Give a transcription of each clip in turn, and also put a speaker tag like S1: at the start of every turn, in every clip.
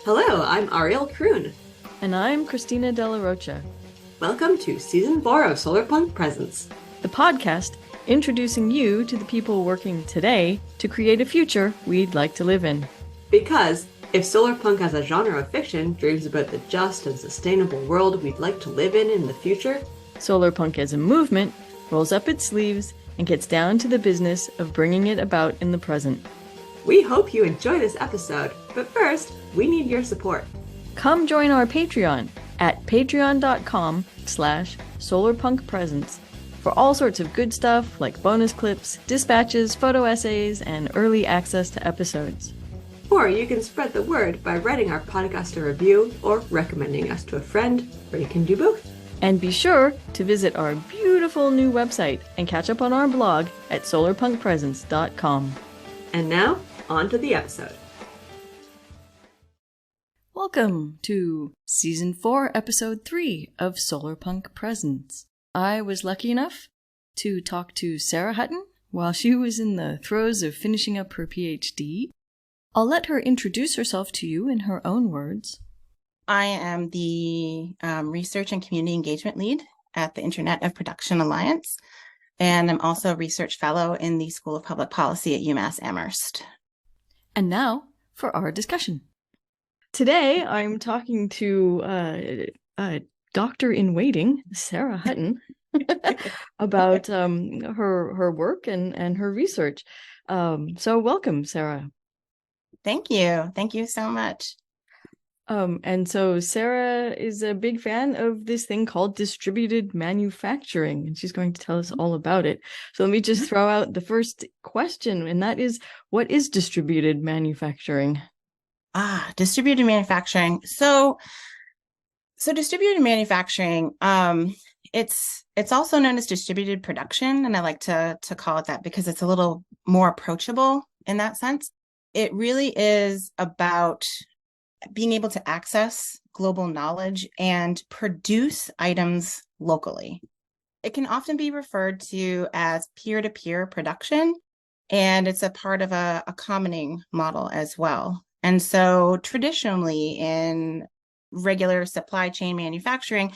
S1: Hello, I'm Ariel Kroon.
S2: And I'm Christina de Rocha.
S1: Welcome to Season 4 of Solarpunk Presents,
S2: the podcast introducing you to the people working today to create a future we'd like to live in.
S1: Because if Solarpunk as a genre of fiction dreams about the just and sustainable world we'd like to live in the future,
S2: Solarpunk as a movement rolls up its sleeves and gets down to the business of bringing it about in the present.
S1: We hope you enjoy this episode, but first, we need your support.
S2: Come join our Patreon at patreon.com/solarpunkpresents for all sorts of good stuff like bonus clips, dispatches, photo essays, and early access to episodes.
S1: Or you can spread the word by writing our podcast a review or recommending us to a friend, or you can do both.
S2: And be sure to visit our beautiful new website and catch up on our blog at solarpunkpresents.com.
S1: And now, on to the episode.
S2: Welcome to Season 4, Episode 3 of Solarpunk Presents. I was lucky enough to talk to Sarah Hutton while she was in the throes of finishing up her PhD. I'll let her introduce herself to you in her own words.
S3: I am the Research and Community Engagement Lead at the Internet of Production Alliance, and I'm also a Research Fellow in the School of Public Policy at UMass Amherst.
S2: And now for our discussion. Today, I'm talking to Doctor-in-Waiting, Sarah Hutton, about her work and her research. So welcome, Sarah.
S3: Thank you. Thank you so much.
S2: And so Sarah is a big fan of this thing called distributed manufacturing, and she's going to tell us all about it. So let me just throw out the first question, and that is, what is distributed manufacturing?
S3: Distributed manufacturing. So distributed manufacturing, it's also known as distributed production, and I like to call it that because it's a little more approachable in that sense. It really is about being able to access global knowledge and produce items locally. It can often be referred to as peer-to-peer production, and it's a part of a commoning model as well. And so traditionally in regular supply chain manufacturing,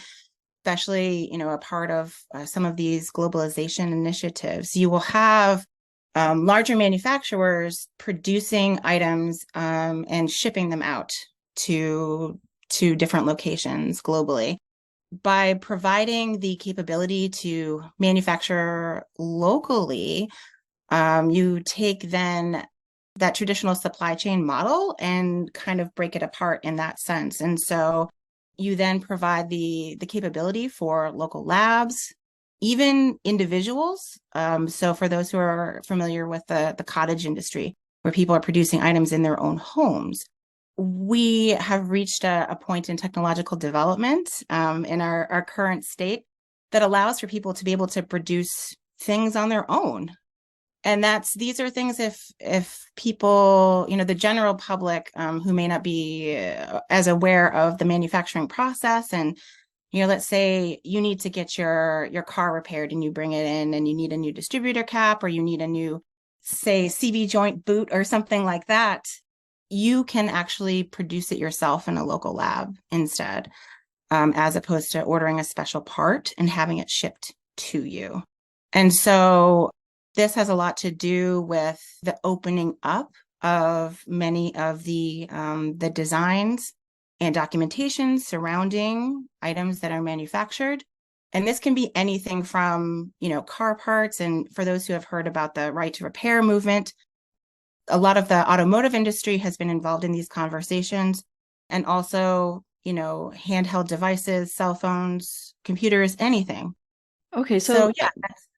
S3: especially, a part of some of these globalization initiatives, you will have larger manufacturers producing items and shipping them out to different locations globally. By providing the capability to manufacture locally, you take then that traditional supply chain model and kind of break it apart in that sense. And so you then provide the capability for local labs, even individuals. So for those who are familiar with the cottage industry, where people are producing items in their own homes, we have reached a point in technological development in our current state that allows for people to be able to produce things on their own. And these are things if people, the general public who may not be as aware of the manufacturing process, and let's say you need to get your car repaired and you bring it in and you need a new distributor cap, or you need a new, say, CV joint boot or something like that. You can actually produce it yourself in a local lab instead, as opposed to ordering a special part and having it shipped to you. And so this has a lot to do with the opening up of many of the designs and documentation surrounding items that are manufactured. And this can be anything from, car parts. And for those who have heard about the right to repair movement, a lot of the automotive industry has been involved in these conversations, and also, handheld devices, cell phones, computers, anything.
S2: Okay, so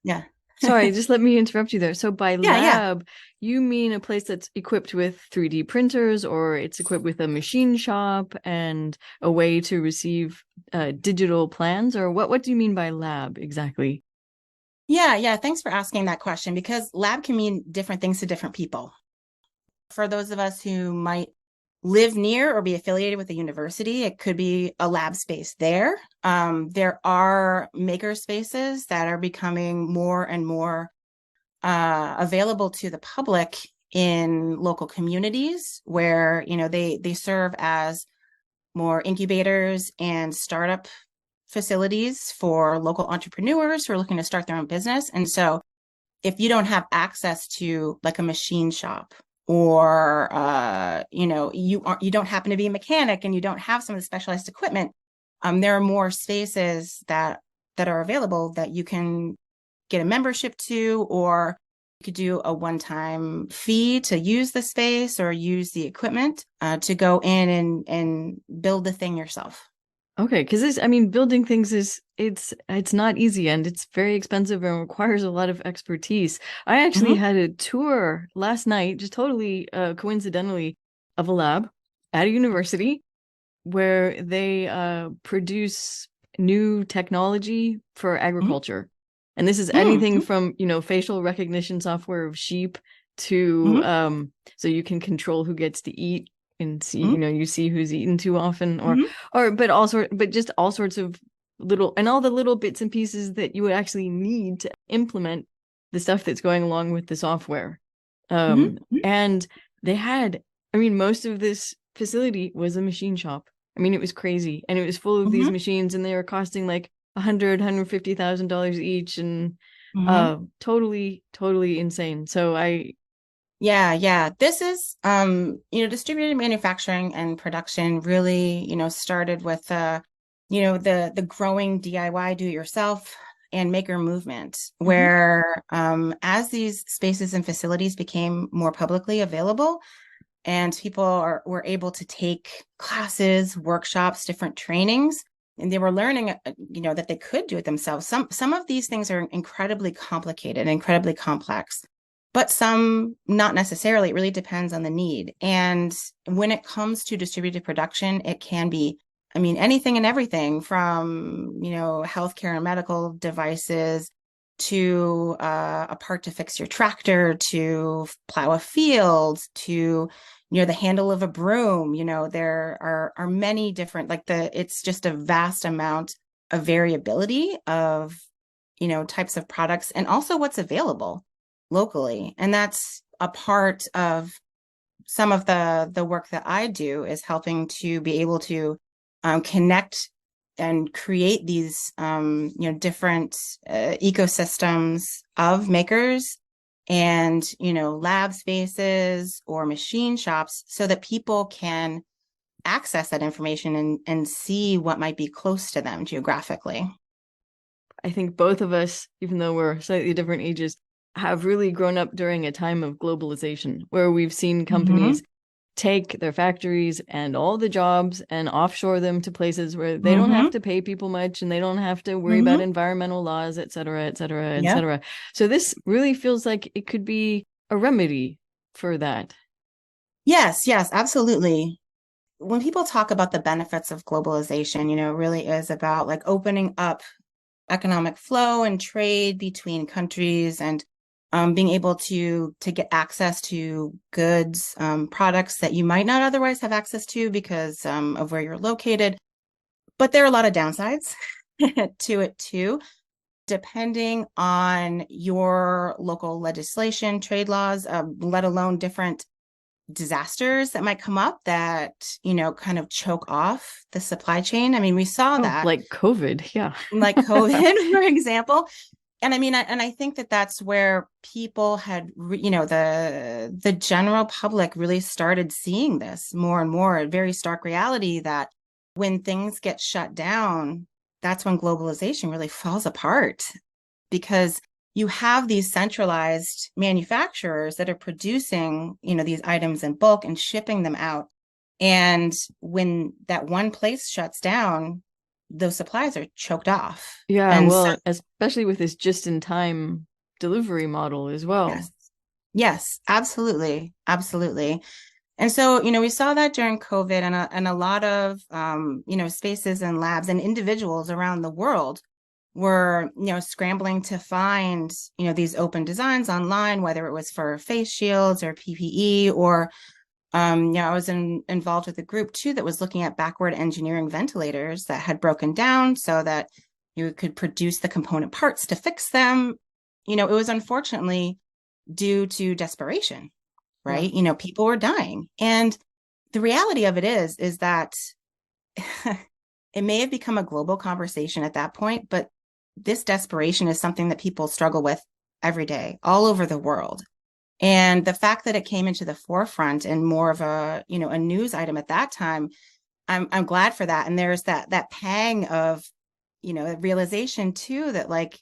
S3: yeah.
S2: Sorry, just let me interrupt you there. So by lab,
S3: yeah.
S2: You mean a place that's equipped with 3D printers, or it's equipped with a machine shop and a way to receive digital plans? Or what do you mean by lab exactly?
S3: Yeah. Thanks for asking that question, because lab can mean different things to different people. For those of us who might live near or be affiliated with a university. It could be a lab space there. There are maker spaces that are becoming more and more available to the public in local communities where, they serve as more incubators and startup facilities for local entrepreneurs who are looking to start their own business. And so if you don't have access to like a machine shop, or you don't happen to be a mechanic and you don't have some of the specialized equipment, there are more spaces that are available that you can get a membership to, or you could do a one-time fee to use the space or use the equipment to go in and build the thing yourself.
S2: Okay, because building things it's not easy, and it's very expensive and requires a lot of expertise. I actually had a tour last night, just totally coincidentally, of a lab at a university where they produce new technology for agriculture. And this is anything from, facial recognition software of sheep to so you can control who gets to eat and see, you see who's eaten too often, but just all sorts of all the little bits and pieces that you would actually need to implement the stuff that's going along with the software. And they had, most of this facility was a machine shop. It was crazy, and it was full of these machines, and they were costing like $150,000 each, and totally insane. So
S3: Yeah. This is, distributed manufacturing and production really, started with, the growing DIY, do-it-yourself and maker movement, where as these spaces and facilities became more publicly available, and people were able to take classes, workshops, different trainings, and they were learning, that they could do it themselves. Some of these things are incredibly complicated, incredibly complex, but some not necessarily. It really depends on the need. And when it comes to distributed production, it can be, anything and everything from, healthcare and medical devices to a part to fix your tractor, to plow a field, to the handle of a broom. There are many different, it's just a vast amount of variability of types of products, and also what's available locally. And that's a part of some of the work that I do, is helping to be able to connect and create these different ecosystems of makers and lab spaces or machine shops, so that people can access that information and see what might be close to them geographically.
S2: I think both of us, even though we're slightly different ages, have really grown up during a time of globalization, where we've seen companies take their factories and all the jobs and offshore them to places where they don't have to pay people much, and they don't have to worry about environmental laws, et cetera, et cetera, et cetera. So this really feels like it could be a remedy for that.
S3: Yes, absolutely. When people talk about the benefits of globalization, it really is about like opening up economic flow and trade between countries, and being able to get access to goods, products that you might not otherwise have access to because of where you're located. But there are a lot of downsides to it too, depending on your local legislation, trade laws, let alone different disasters that might come up that, kind of choke off the supply chain. We saw that.
S2: Like COVID, yeah.
S3: Like COVID, for example. And I think that that's where people had, the general public really started seeing this more and more, a very stark reality that when things get shut down, that's when globalization really falls apart, because you have these centralized manufacturers that are producing, these items in bulk and shipping them out. And when that one place shuts down, those supplies are choked off.
S2: Yeah,
S3: and
S2: well, especially with this just-in-time delivery model as well.
S3: Yes, absolutely. And so, we saw that during COVID, and a lot of, spaces and labs and individuals around the world were, scrambling to find, these open designs online, whether it was for face shields or PPE or I was involved with a group too that was looking at backward engineering ventilators that had broken down so that you could produce the component parts to fix them. It was unfortunately due to desperation,
S1: Yeah.
S3: right? People were dying. And the reality of it is that it may have become a global conversation at that point, but this desperation is something that people struggle with every day, all over the world. And the fact that it came into the forefront and more of a news item at that time, I'm glad for that. And there's that pang of, realization too, that like,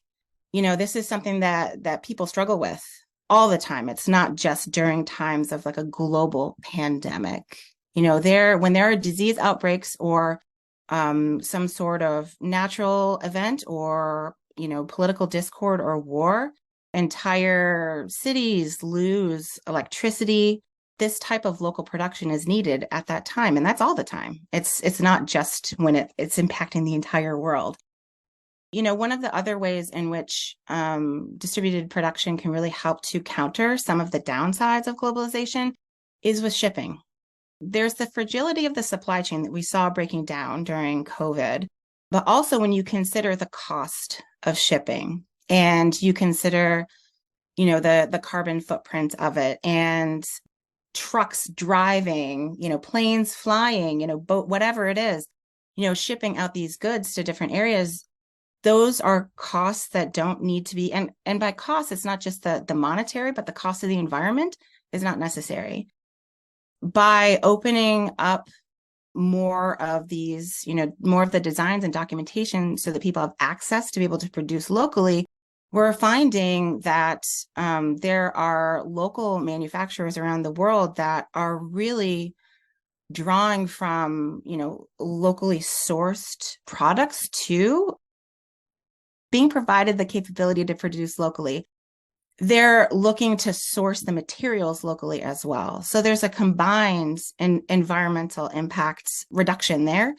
S3: this is something that people struggle with all the time. It's not just during times of like a global pandemic. When there are disease outbreaks or some sort of natural event or, political discord or war, entire cities lose electricity. This type of local production is needed at that time. And that's all the time. It's not just when it's impacting the entire world. One of the other ways in which distributed production can really help to counter some of the downsides of globalization is with shipping. There's the fragility of the supply chain that we saw breaking down during COVID, but also when you consider the cost of shipping and you consider, the carbon footprint of it and trucks driving, planes flying, boat, whatever it is, shipping out these goods to different areas. Those are costs that don't need to be, and by cost, it's not just the monetary, but the cost of the environment is not necessary. By opening up more of these, more of the designs and documentation so that people have access to be able to produce locally, we're finding that there are local manufacturers around the world that are really drawing from, locally sourced products to being provided the capability to produce locally. They're looking to source the materials locally as well. So there's a combined environmental impact reduction there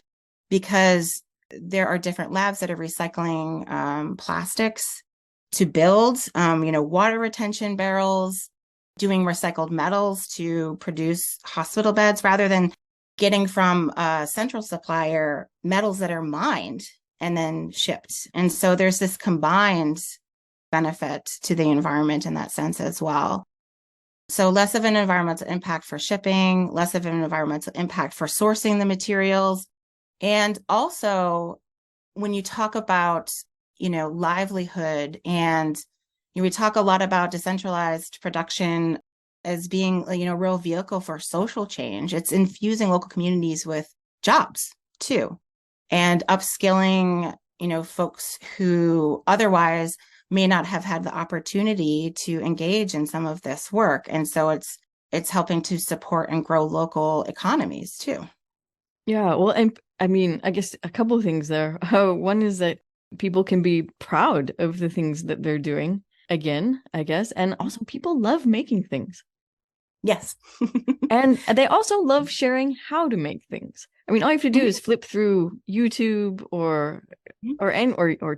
S3: because there are different labs that are recycling plastics to build, water retention barrels, doing recycled metals to produce hospital beds rather than getting from a central supplier metals that are mined and then shipped. And so there's this combined benefit to the environment in that sense as well. So less of an environmental impact for shipping, less of an environmental impact for sourcing the materials. And also when you talk about, livelihood and we talk a lot about decentralized production as being, a real vehicle for social change. It's infusing local communities with jobs too, and upskilling, folks who otherwise may not have had the opportunity to engage in some of this work. And so it's helping to support and grow local economies too.
S2: Yeah, well, and I mean, I guess a couple of things there. One is that people can be proud of the things that they're doing, again, I guess. And also, people love making things.
S3: Yes.
S2: And they also love sharing how to make things. I mean, all you have to do is flip through YouTube or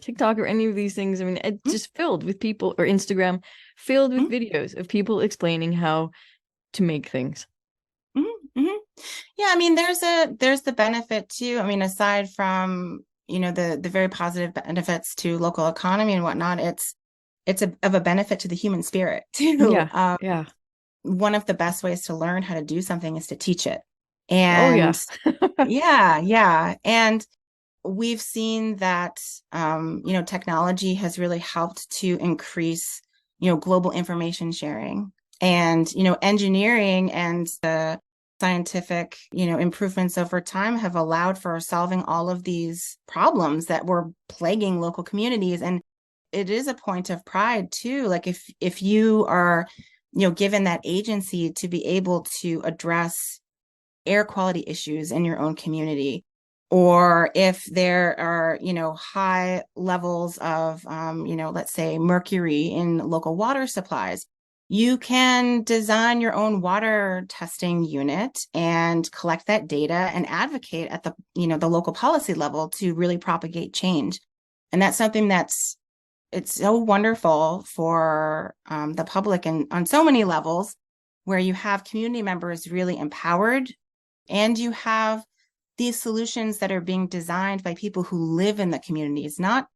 S2: TikTok or any of these things. I mean, it's just filled with people, or Instagram, filled with videos of people explaining how to make things.
S3: Yeah, I mean, there's the benefit too. I mean, aside from, the very positive benefits to local economy and whatnot, it's of a benefit to the human spirit too.
S2: Yeah, yeah.
S3: One of the best ways to learn how to do something is to teach it.
S2: Oh, yeah.
S3: And yeah. And we've seen that, technology has really helped to increase, global information sharing and, engineering and the scientific, improvements over time have allowed for solving all of these problems that were plaguing local communities. And it is a point of pride too. Like if you are, given that agency to be able to address air quality issues in your own community, or if there are, high levels of, let's say mercury in local water supplies, you can design your own water testing unit and collect that data and advocate at the local policy level to really propagate change. And that's something it's so wonderful for the public and on so many levels, where you have community members really empowered, and you have these solutions that are being designed by people who live in the communities, not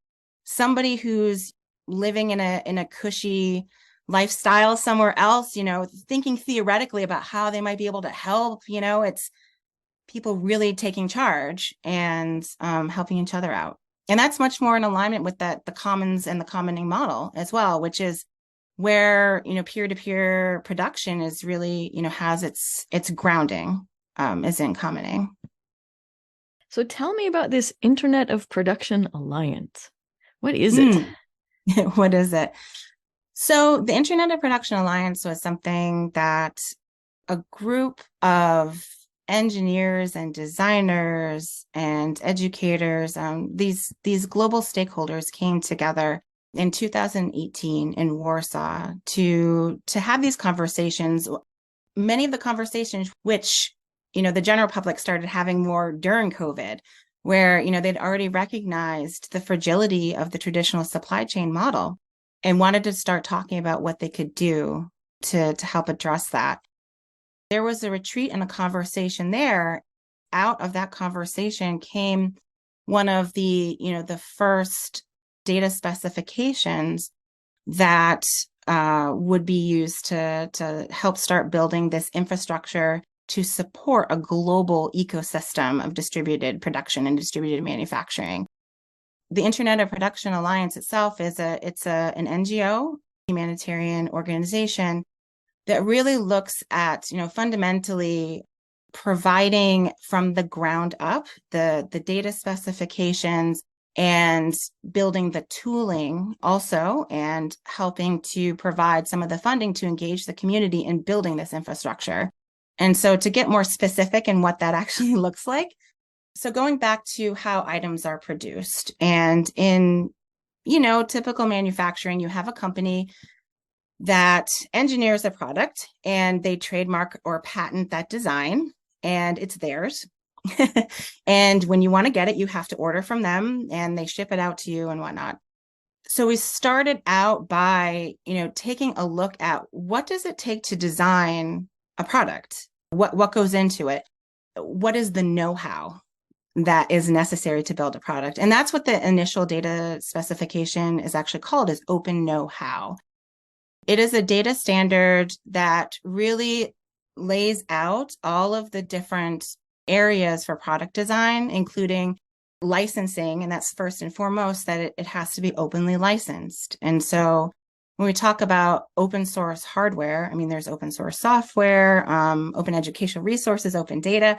S3: somebody who's living in a cushy lifestyle somewhere else, thinking theoretically about how they might be able to help. It's people really taking charge and helping each other out. And that's much more in alignment with the commons and the commoning model as well, which is where, peer-to-peer production is really, has its grounding is in commoning.
S2: So tell me about this Internet of Production Alliance. What is it?
S3: What is it? So the Internet of Production Alliance was something that a group of engineers and designers and educators, these global stakeholders came together in 2018 in Warsaw to have these conversations. Many of the conversations which, the general public started having more during COVID, where, they'd already recognized the fragility of the traditional supply chain model and wanted to start talking about what they could do to help address that. There was a retreat and a conversation there. Out of that conversation came one of the first data specifications that would be used to help start building this infrastructure to support a global ecosystem of distributed production and distributed manufacturing. The Internet of Production Alliance itself is an NGO, humanitarian organization that really looks at, fundamentally providing from the ground up the data specifications and building the tooling also, and helping to provide some of the funding to engage the community in building this infrastructure. And so to get more specific in what that actually looks like, so going back to how items are produced, and in, typical manufacturing, you have a company that engineers a product and they trademark or patent that design, and it's theirs. And when you want to get it, you have to order from them and they ship it out to you and whatnot. So we started out by, taking a look at what does it take to design a product? What goes into it? What is the know-how that is necessary to build a product? And that's what the initial data specification is actually called, is open know-how. It is a data standard that really lays out all of the different areas for product design, including licensing. And that's first and foremost, that it has to be openly licensed. And so when we talk about open source hardware, there's open source software, open educational resources, open data.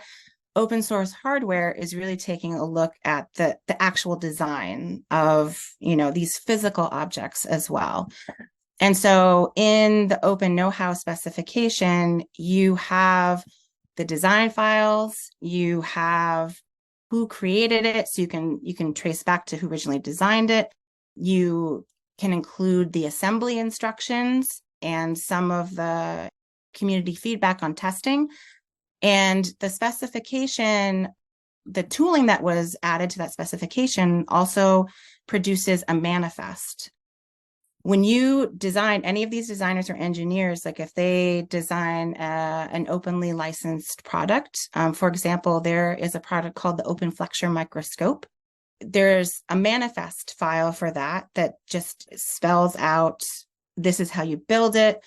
S3: Open source hardware is really taking a look at the actual design of, these physical objects as well. And so in the open know-how specification, you have the design files, you have who created it, so you can trace back to who originally designed it. You can include the assembly instructions and some of the community feedback on testing. And the specification, the tooling that was added to that specification also produces a manifest. When you design, any of these designers or engineers, like if they design an openly licensed product, for example, there is a product called the Open Flexure Microscope. There's a manifest file for that just spells out, this is how you build it.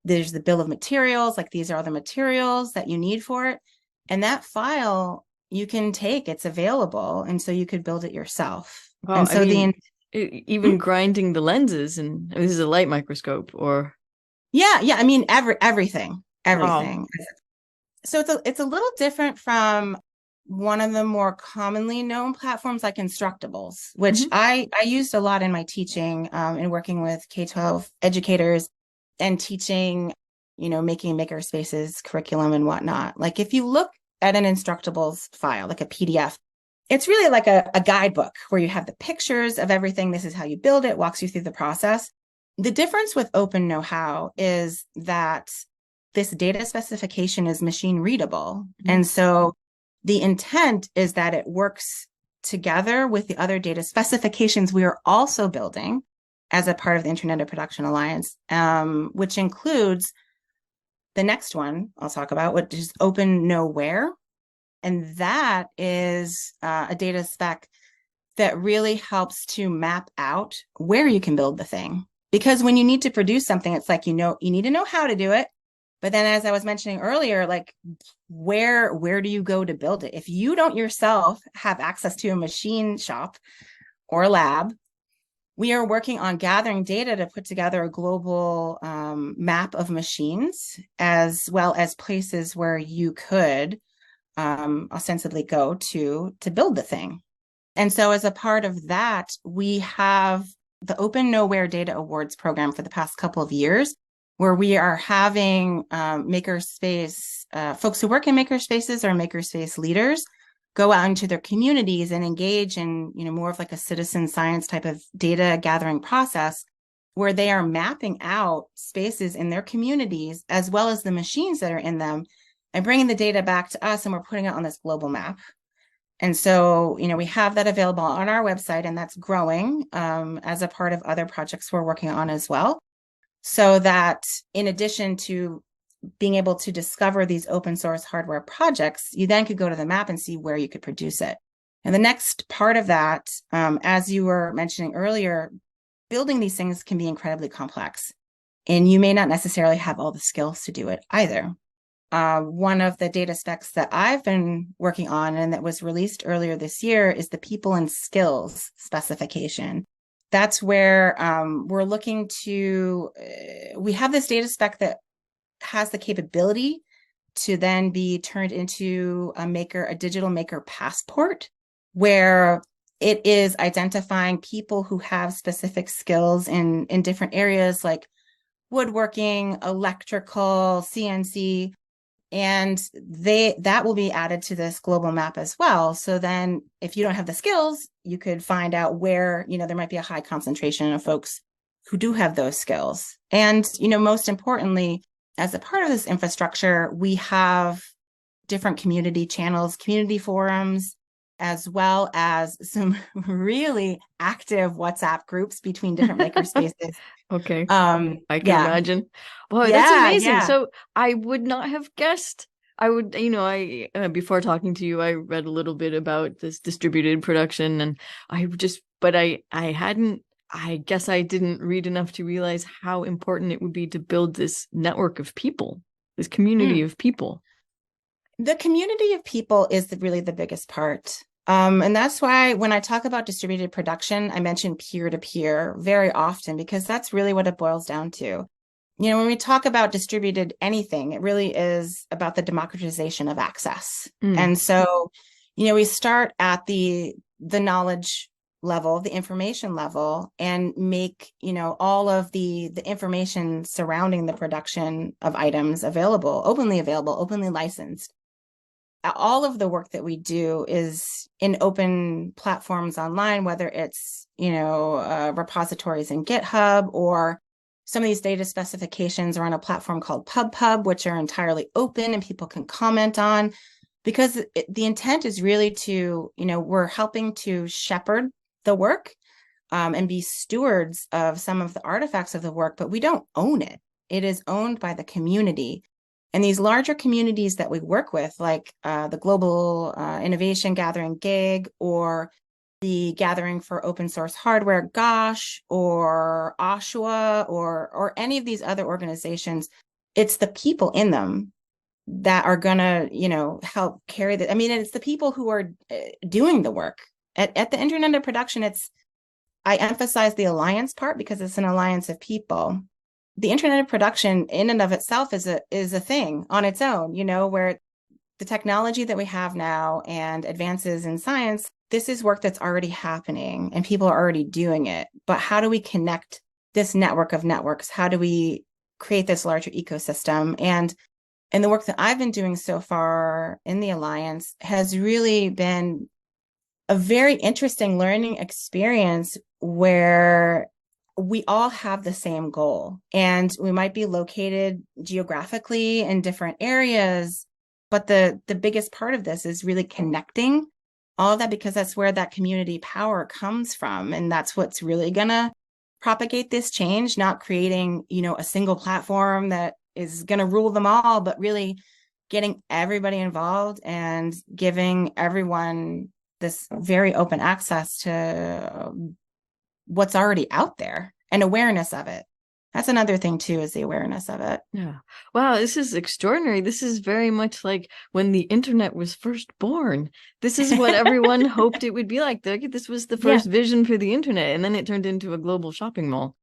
S3: There's the bill of materials, like these are all the materials that you need for it. And that file you can take, it's available. And so you could build it yourself.
S2: Wow,
S3: and so
S2: even grinding the lenses, and this is a light microscope, or
S3: everything.
S2: Wow.
S3: So it's a little different from one of the more commonly known platforms like Instructables, which I used a lot in my teaching and working with K-12 educators and teaching, making maker spaces curriculum and whatnot. Like if you look at an Instructables file, like a PDF, it's really like a guidebook where you have the pictures of everything. This is how you build it, walks you through the process. The difference with open know-how is that this data specification is machine readable. And so the intent is that it works together with the other data specifications we are also building as a part of the Internet of Production Alliance, which includes the next one I'll talk about, which is open nowhere. And that is a data spec that really helps to map out where you can build the thing. Because when you need to produce something, it's like, you need to know how to do it. But then, as I was mentioning earlier, like where do you go to build it? If you don't yourself have access to a machine shop or a lab, we are working on gathering data to put together a global map of machines, as well as places where you could ostensibly go to build the thing. And so as a part of that, we have the Open Nowhere Data Awards program for the past couple of years, where we are having makerspace, folks who work in makerspaces or makerspace leaders go out into their communities and engage in, more of like a citizen science type of data gathering process, where they are mapping out spaces in their communities as well as the machines that are in them and bringing the data back to us, and we're putting it on this global map. And so, we have that available on our website, and that's growing as a part of other projects we're working on as well. So that in addition to being able to discover these open source hardware projects, you then could go to the map and see where you could produce it. And the next part of that, as you were mentioning earlier, building these things can be incredibly complex, and you may not necessarily have all the skills to do it either. One of the data specs that I've been working on and that was released earlier this year is the people and skills specification. That's where we're looking to, we have this data spec that has the capability to then be turned into a digital maker passport, where it is identifying people who have specific skills in different areas like woodworking, electrical, CNC, and that will be added to this global map as well. So then if you don't have the skills, you could find out where, there might be a high concentration of folks who do have those skills. And, most importantly, as a part of this infrastructure, we have different community channels, community forums, as well as some really active WhatsApp groups between different makerspaces.
S2: Okay. I can imagine. Boy, that's amazing.
S3: Yeah.
S2: So I would not have guessed. I would, before talking to you, I read a little bit about this distributed production, and I guess I didn't read enough to realize how important it would be to build this network of people, this community of people.
S3: The community of people is really the biggest part. And that's why when I talk about distributed production, I mention peer-to-peer very often, because that's really what it boils down to. When we talk about distributed anything, it really is about the democratization of access. And so, we start at the knowledge level, the information level, and make, all of the information surrounding the production of items openly licensed. All of the work that we do is in open platforms online, whether it's, repositories in GitHub, or some of these data specifications are on a platform called PubPub, which are entirely open and people can comment on, because the intent is really to, we're helping to shepherd the work and be stewards of some of the artifacts of the work, but we don't own it. It is owned by the community. And these larger communities that we work with, like the Global Innovation Gathering GIG, or the Gathering for Open Source Hardware, GOSH, or OSHWA, or any of these other organizations, it's the people in them that are going to, help carry the, it's the people who are doing the work. At the Internet of Production, I emphasize the alliance part because it's an alliance of people. The Internet of Production in and of itself is a thing on its own, where the technology that we have now and advances in science, this is work that's already happening and people are already doing it. But how do we connect this network of networks? How do we create this larger ecosystem? And the work that I've been doing so far in the Alliance has really been a very interesting learning experience, where we all have the same goal, and we might be located geographically in different areas, but the biggest part of this is really connecting all of that, because that's where that community power comes from. And that's what's really going to propagate this change, not creating, a single platform that is going to rule them all, but really getting everybody involved and giving everyone this very open access to what's already out there and awareness of it. That's another thing too, is the awareness of it.
S2: Yeah. Wow, this is extraordinary. This is very much like when the internet was first born. This is what everyone hoped it would be like. This was the first vision for the internet, and then it turned into a global shopping mall.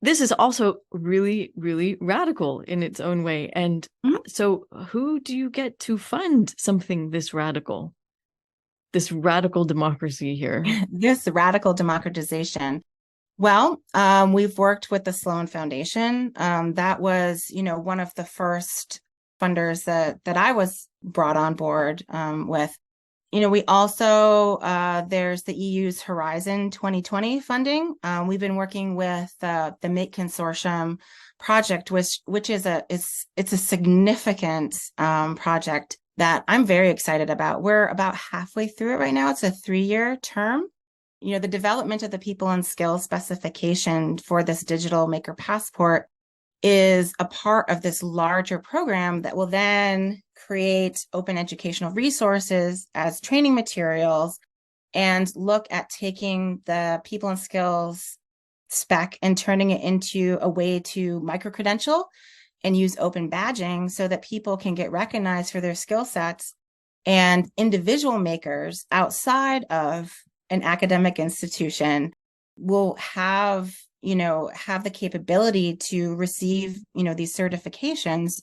S2: This is also really, really radical in its own way. And so who do you get to fund something this radical? This radical democracy here.
S3: This radical democratization. Well, we've worked with the Sloan Foundation. That was, one of the first funders that I was brought on board with. We also, there's the EU's Horizon 2020 funding. We've been working with the Make Consortium project, which is it's a significant project that I'm very excited about. We're about halfway through it right now. It's a 3-year term. The development of the people and skills specification for this digital maker passport is a part of this larger program that will then create open educational resources as training materials and look at taking the people and skills spec and turning it into a way to micro-credential and use open badging so that people can get recognized for their skill sets, and individual makers outside of an academic institution will have the capability to receive, these certifications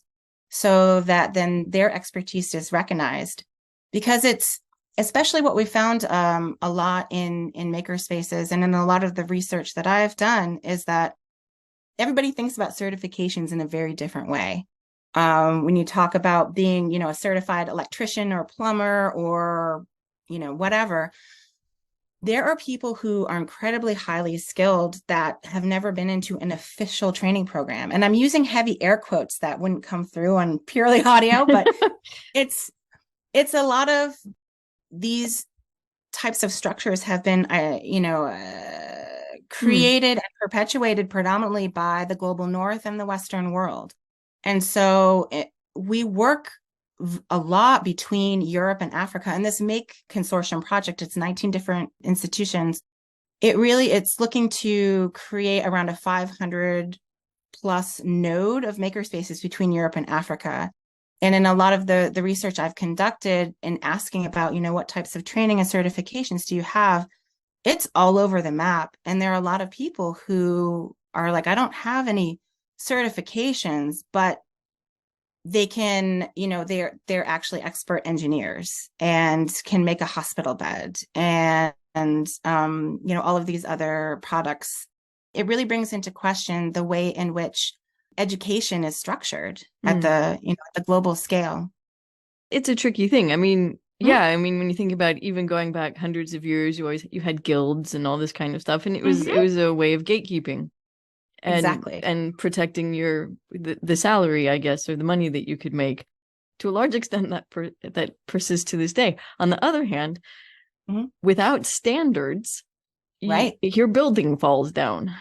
S3: so that then their expertise is recognized. Because it's especially what we found a lot in maker spaces and in a lot of the research that I've done is that everybody thinks about certifications in a very different way. When you talk about being, a certified electrician or plumber or, whatever, there are people who are incredibly highly skilled that have never been into an official training program. And I'm using heavy air quotes that wouldn't come through on purely audio, but it's a lot of these types of structures have been, created and perpetuated predominantly by the global North and the Western world. And so we work a lot between Europe and Africa. And this Make Consortium project, it's 19 different institutions. It's looking to create around a 500 plus node of makerspaces between Europe and Africa. And in a lot of the research I've conducted in asking about, what types of training and certifications do you have, it's all over the map. And there are a lot of people who are like, I don't have any certifications, but they can, they're actually expert engineers and can make a hospital bed and all of these other products. It really brings into question the way in which education is structured at the global scale.
S2: It's a tricky thing. I mean, when you think about even going back hundreds of years, you had guilds and all this kind of stuff, and it was a way of gatekeeping. And protecting the salary, I guess, or the money that you could make. To a large extent, that persists to this day. On the other hand, without standards, your building falls down.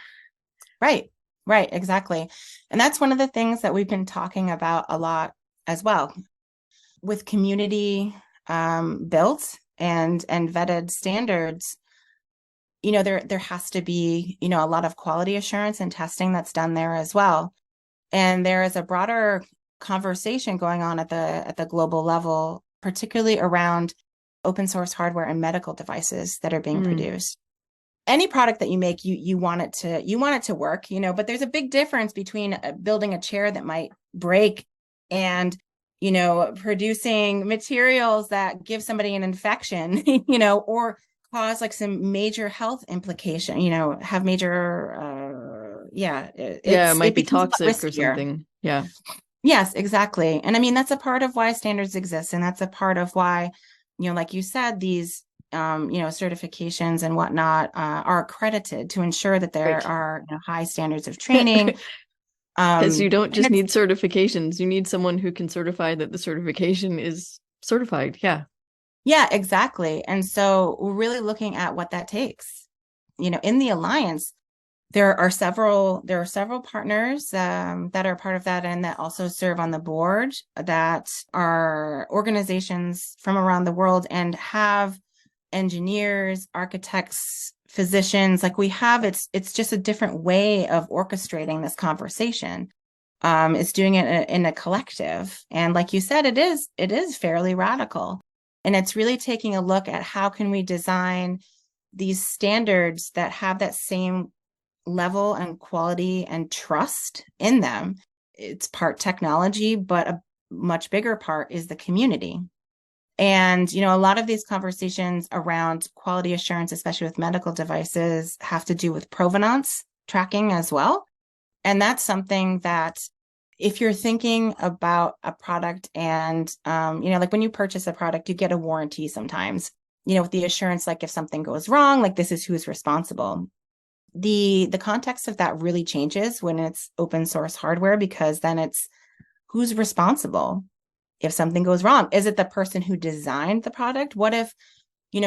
S3: Right, exactly. And that's one of the things that we've been talking about a lot as well. With community built and vetted standards, there has to be, a lot of quality assurance and testing that's done there as well. And there is a broader conversation going on at the global level, particularly around open source hardware and medical devices that are being produced. Any product that you make, you want it to work, but there's a big difference between building a chair that might break and producing materials that give somebody an infection, or cause like some major health implication, have major,
S2: it might be toxic or something. Yeah.
S3: Yes, exactly. And I mean, that's a part of why standards exist. And that's a part of why, like you said, these, certifications and whatnot are accredited to ensure that there are high standards of training.
S2: Because you don't just need certifications. You need someone who can certify that the certification is certified. Yeah.
S3: Yeah, exactly. And so we're really looking at what that takes. In the Alliance, There are several partners that are part of that and that also serve on the board that are organizations from around the world and have engineers, architects, physicians. Like we have, it's just a different way of orchestrating this conversation. It's doing it in a collective, and like you said, it is fairly radical, and it's really taking a look at how can we design these standards that have that same level and quality and trust in them. It's part technology, but a much bigger part is the community. And, a lot of these conversations around quality assurance, especially with medical devices, have to do with provenance tracking as well. And that's something that if you're thinking about a product and, like when you purchase a product, you get a warranty sometimes, with the assurance, like if something goes wrong, like this is who's responsible. The context of that really changes when it's open source hardware, because then it's who's responsible if something goes wrong. Is it the person who designed the product? What if,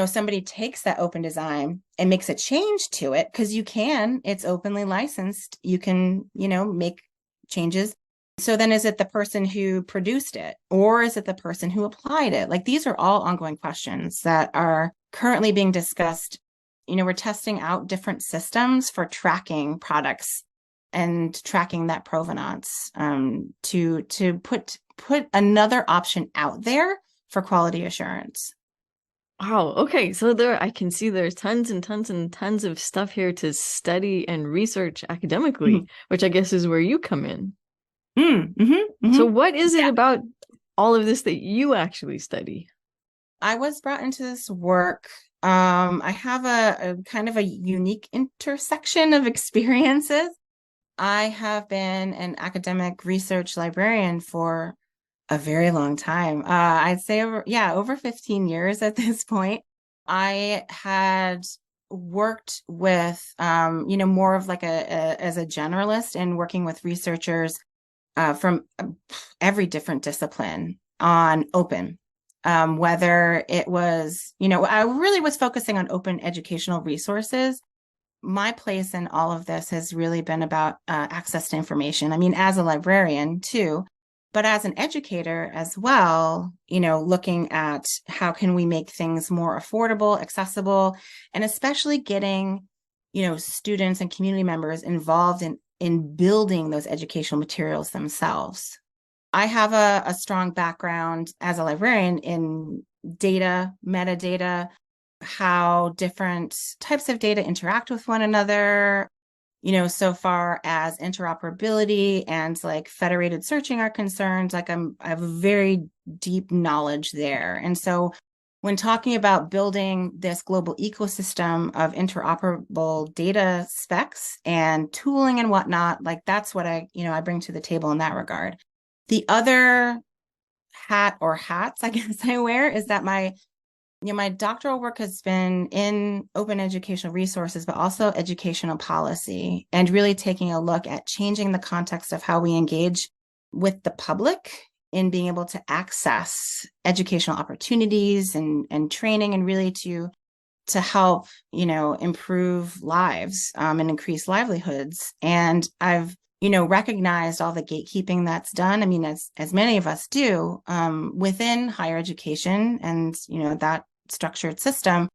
S3: somebody takes that open design and makes a change to it? Because it's openly licensed. You can, make changes. So then is it the person who produced it, or is it the person who applied it? Like these are all ongoing questions that are currently being discussed. We're testing out different systems for tracking products and tracking that provenance, to put another option out there for quality assurance.
S2: Wow. Okay. So I can see there's tons and tons and tons of stuff here to study and research academically, which I guess is where you come in. So what is it about all of this that you actually study?
S3: I was brought into this work. I have a kind of a unique intersection of experiences. I have been an academic research librarian for a very long time. I'd say over 15 years at this point. I had worked with, more of like as a generalist and working with researchers from every different discipline on open. Whether it was, I really was focusing on open educational resources. My place in all of this has really been about access to information. I mean, as a librarian too, but as an educator as well, looking at how can we make things more affordable, accessible, and especially getting, students and community members involved in building those educational materials themselves. I have a strong background as a librarian in data, metadata, how different types of data interact with one another, so far as interoperability and like federated searching are concerned. Like I have a very deep knowledge there. And so when talking about building this global ecosystem of interoperable data specs and tooling and whatnot, like that's what I bring to the table in that regard. The other hat or hats, I guess I wear, is that my doctoral work has been in open educational resources, but also educational policy, and really taking a look at changing the context of how we engage with the public in being able to access educational opportunities and training, and really to help, improve lives and increase livelihoods. And I've recognized all the gatekeeping that's done. I mean, as many of us do, within higher education and, that structured system,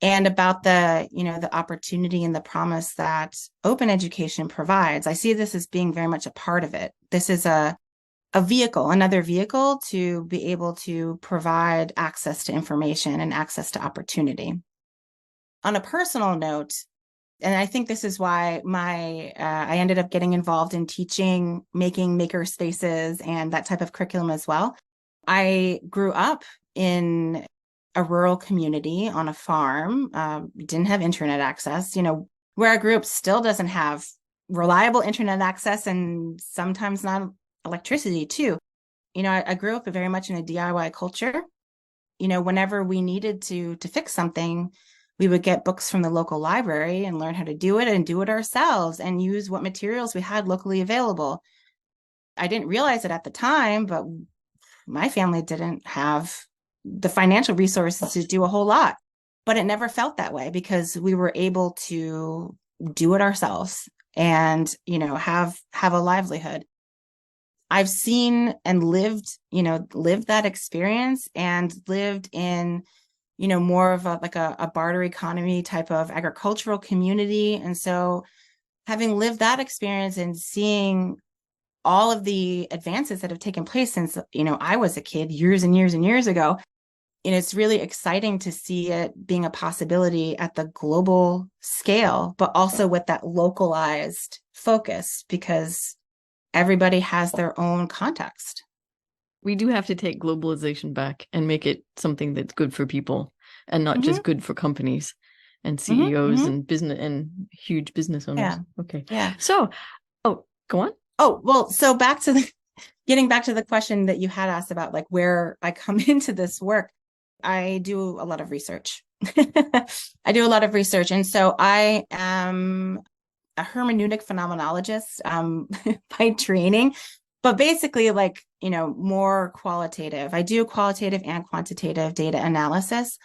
S3: and about the opportunity and the promise that open education provides. I see this as being very much a part of it. This is another vehicle to be able to provide access to information and access to opportunity. On a personal note, and I think this is why I ended up getting involved in teaching, making maker spaces and that type of curriculum as well. I grew up in a rural community on a farm, didn't have internet access. Where I grew up still doesn't have reliable internet access, and sometimes not electricity too. I grew up very much in a DIY culture. Whenever we needed to fix something, we would get books from the local library and learn how to do it and do it ourselves and use what materials we had locally available. I didn't realize it at the time, but my family didn't have the financial resources to do a whole lot, but it never felt that way because we were able to do it ourselves. and, have a livelihood. I've seen and lived that experience, and lived in, more of a barter economy type of agricultural community. And so having lived that experience and seeing all of the advances that have taken place since, I was a kid years and years and years ago, it's really exciting to see it being a possibility at the global scale, but also with that localized focus, because everybody has their own context.
S2: We do have to take globalization back and make it something that's good for people and not just good for companies and CEOs and business and huge business owners.
S3: Yeah.
S2: Okay.
S3: Yeah.
S2: So, go on.
S3: Oh, well, so getting back to the question that you had asked about, like, where I come into this work, I do a lot of research. I do a lot of research. And so I am a hermeneutic phenomenologist by training, but basically more qualitative. I do qualitative and quantitative data analysis.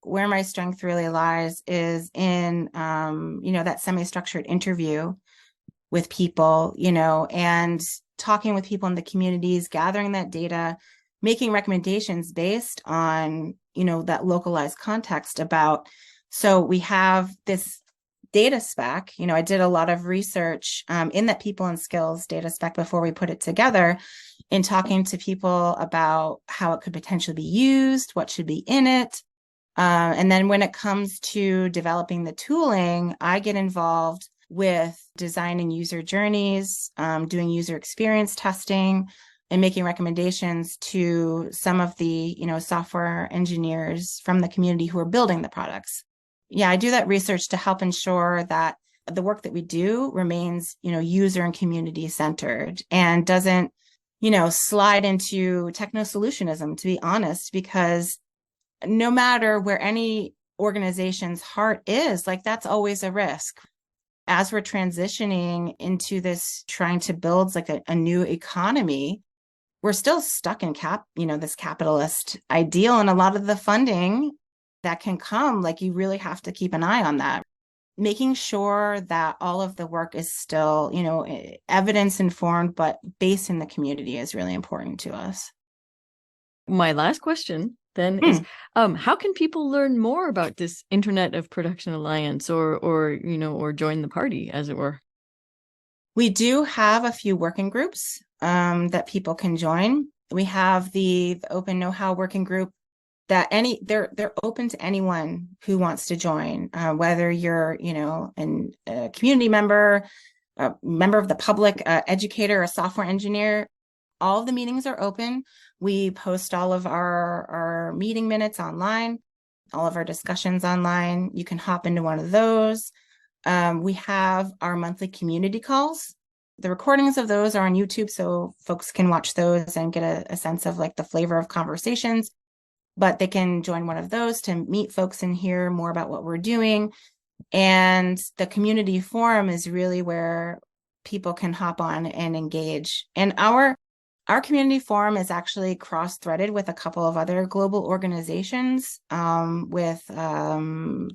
S3: Where my strength really lies is in, that semi-structured interview with people, and talking with people in the communities, gathering that data, making recommendations based on, that localized context about. So we have this data spec. I did a lot of research in that people and skills data spec before we put it together, in talking to people about how it could potentially be used, what should be in it. And then when it comes to developing the tooling, I get involved with designing user journeys, doing user experience testing, and making recommendations to some of the, software engineers from the community who are building the products. Yeah, I do that research to help ensure that the work that we do remains, user and community centered, and doesn't, slide into techno-solutionism, to be honest, because no matter where any organization's heart is, that's always a risk. As we're transitioning into this, trying to build a new economy, we're still stuck in this capitalist ideal, and a lot of the funding that can come, you really have to keep an eye on that. Making sure that all of the work is still, evidence informed, but based in the community is really important to us.
S2: My last question then is, how can people learn more about this Internet of Production Alliance, or join the party, as it were?
S3: We do have a few working groups that people can join. We have the Open Know-How working group that they're open to anyone who wants to join, whether you're, a community member, a member of the public, educator, a software engineer. All of the meetings are open. We post all of our meeting minutes online, all of our discussions online. You can hop into one of those. We have our monthly community calls. The recordings of those are on YouTube, so folks can watch those and get a sense of the flavor of conversations. But they can join one of those to meet folks and hear more about what we're doing. And the community forum is really where people can hop on and engage. And our community forum is actually cross-threaded with a couple of other global organizations, with the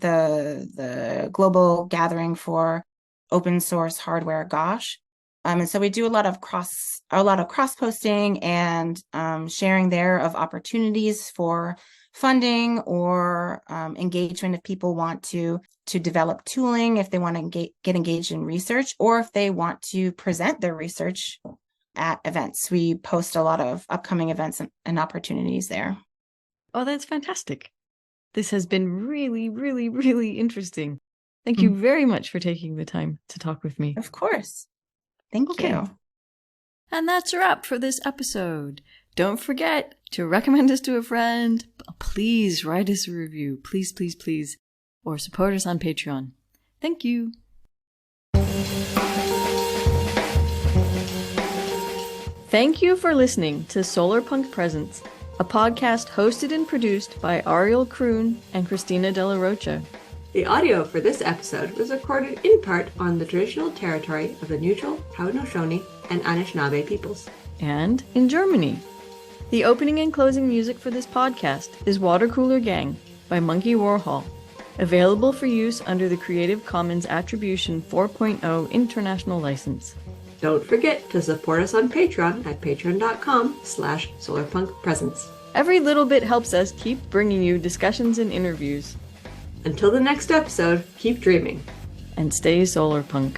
S3: Global Gathering for Open Source Hardware, GOSH. And so we do a lot of cross posting and sharing there of opportunities for funding or engagement if people want to develop tooling, if they want to get engaged in research, or if they want to present their research at events. We post a lot of upcoming events and opportunities there.
S2: Oh, that's fantastic. This has been really, really, really interesting. Thank you very much for taking the time to talk with me.
S3: Of course. Thank you.
S2: And that's a wrap for this episode. Don't forget to recommend us to a friend. Please write us a review. Please, please, please. Or support us on Patreon. Thank you. Thank you for listening to Solarpunk Presents, a podcast hosted and produced by Ariel, Kroon, and Christina de la Rocha.
S1: The audio for this episode was recorded in part on the traditional territory of the neutral Haudenosaunee and Anishinaabe peoples.
S2: And in Germany. The opening and closing music for this podcast is Water Cooler Gang by Monkey Warhol. Available for use under the Creative Commons Attribution 4.0 International License.
S1: Don't forget to support us on Patreon at patreon.com/solarpunkpresents.
S2: Every little bit helps us keep bringing you discussions and interviews.
S1: Until the next episode, keep dreaming.
S2: And stay solarpunk.